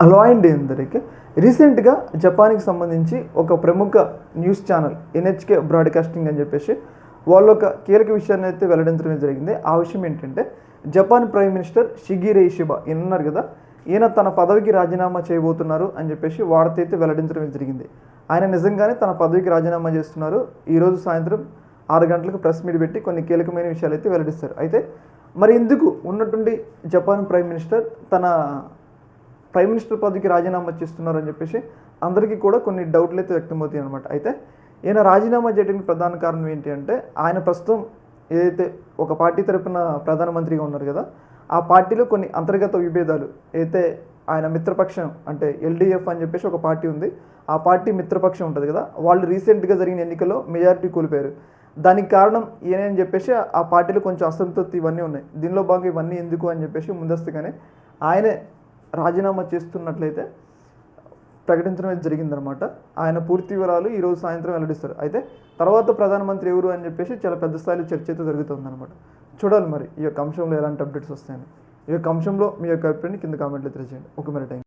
Hello అండి అందరికి. రీసెంట్గా జపాన్కి సంబంధించి ఒక ప్రముఖ న్యూస్ ఛానల్ ఎన్హెచ్కే బ్రాడ్కాస్టింగ్ అని చెప్పేసి వాళ్ళు ఒక కీలక విషయాన్ని అయితే వెల్లడించడం జరిగింది. ఆ విషయం ఏంటంటే, జపాన్ ప్రైమ్ మినిస్టర్ షిగిరో ఇషిబా ఉన్నారు కదా, ఈయన తన పదవికి రాజీనామా చేయబోతున్నారు అని చెప్పేసి వార్త అయితే వెల్లడించడం జరిగింది. ఆయన నిజంగానే తన పదవికి రాజీనామా చేస్తున్నారు. ఈరోజు సాయంత్రం 6 గంటలకు ప్రెస్ మీట్ పెట్టి కొన్ని కీలకమైన విషయాలు అయితే వెల్లడిస్తారు. అయితే మరి ఎందుకు ఉన్నట్టుండి జపాన్ ప్రైమ్ మినిస్టర్ తన ప్రైమ్ మినిస్టర్ పదవికి రాజీనామా చేస్తున్నారని చెప్పేసి అందరికీ కూడా కొన్ని డౌట్లు అయితే వ్యక్తమవుతాయి అనమాట. అయితే ఈయన రాజీనామా చేయడానికి ప్రధాన కారణం ఏంటి అంటే, ఆయన ప్రస్తుతం ఏదైతే ఒక పార్టీ తరపున ప్రధానమంత్రిగా ఉన్నారు కదా, ఆ పార్టీలో కొన్ని అంతర్గత విభేదాలు అయితే ఆయన మిత్రపక్షం అంటే ఎల్డీఎఫ్ అని చెప్పేసి ఒక పార్టీ ఉంది. ఆ పార్టీ మిత్రపక్షం ఉంటుంది కదా, వాళ్ళు రీసెంట్గా జరిగిన ఎన్నికల్లో మెజారిటీ కోల్పోయారు. దానికి కారణం ఈయనని చెప్పేసి ఆ పార్టీలో కొంచెం అసంతృప్తి ఇవన్నీ ఉన్నాయి. దీనిలో భాగంగా ఇవన్నీ ఎందుకు అని చెప్పేసి ముందస్తుగానే ఆయనే రాజీనామా చేస్తున్నట్లయితే ప్రకటించడం జరిగిందనమాట. ఆయన పూర్తి వివరాలు ఈరోజు సాయంత్రం వెల్లడిస్తారు. అయితే తర్వాత ప్రధానమంత్రి ఎవరు అని చెప్పేసి చాలా పెద్ద స్థాయిలో చర్చ అయితే జరుగుతుందన్నమాట. చూడాలి మరి ఈ యొక్క అంశంలో ఎలాంటి అప్డేట్స్ వస్తాయని. ఈ యొక్క అంశంలో మీ యొక్క అభిప్రాయాన్ని కింద కామెంట్లో తెలియజేయండి. ఓకే మరి, థ్యాంక్ యూ.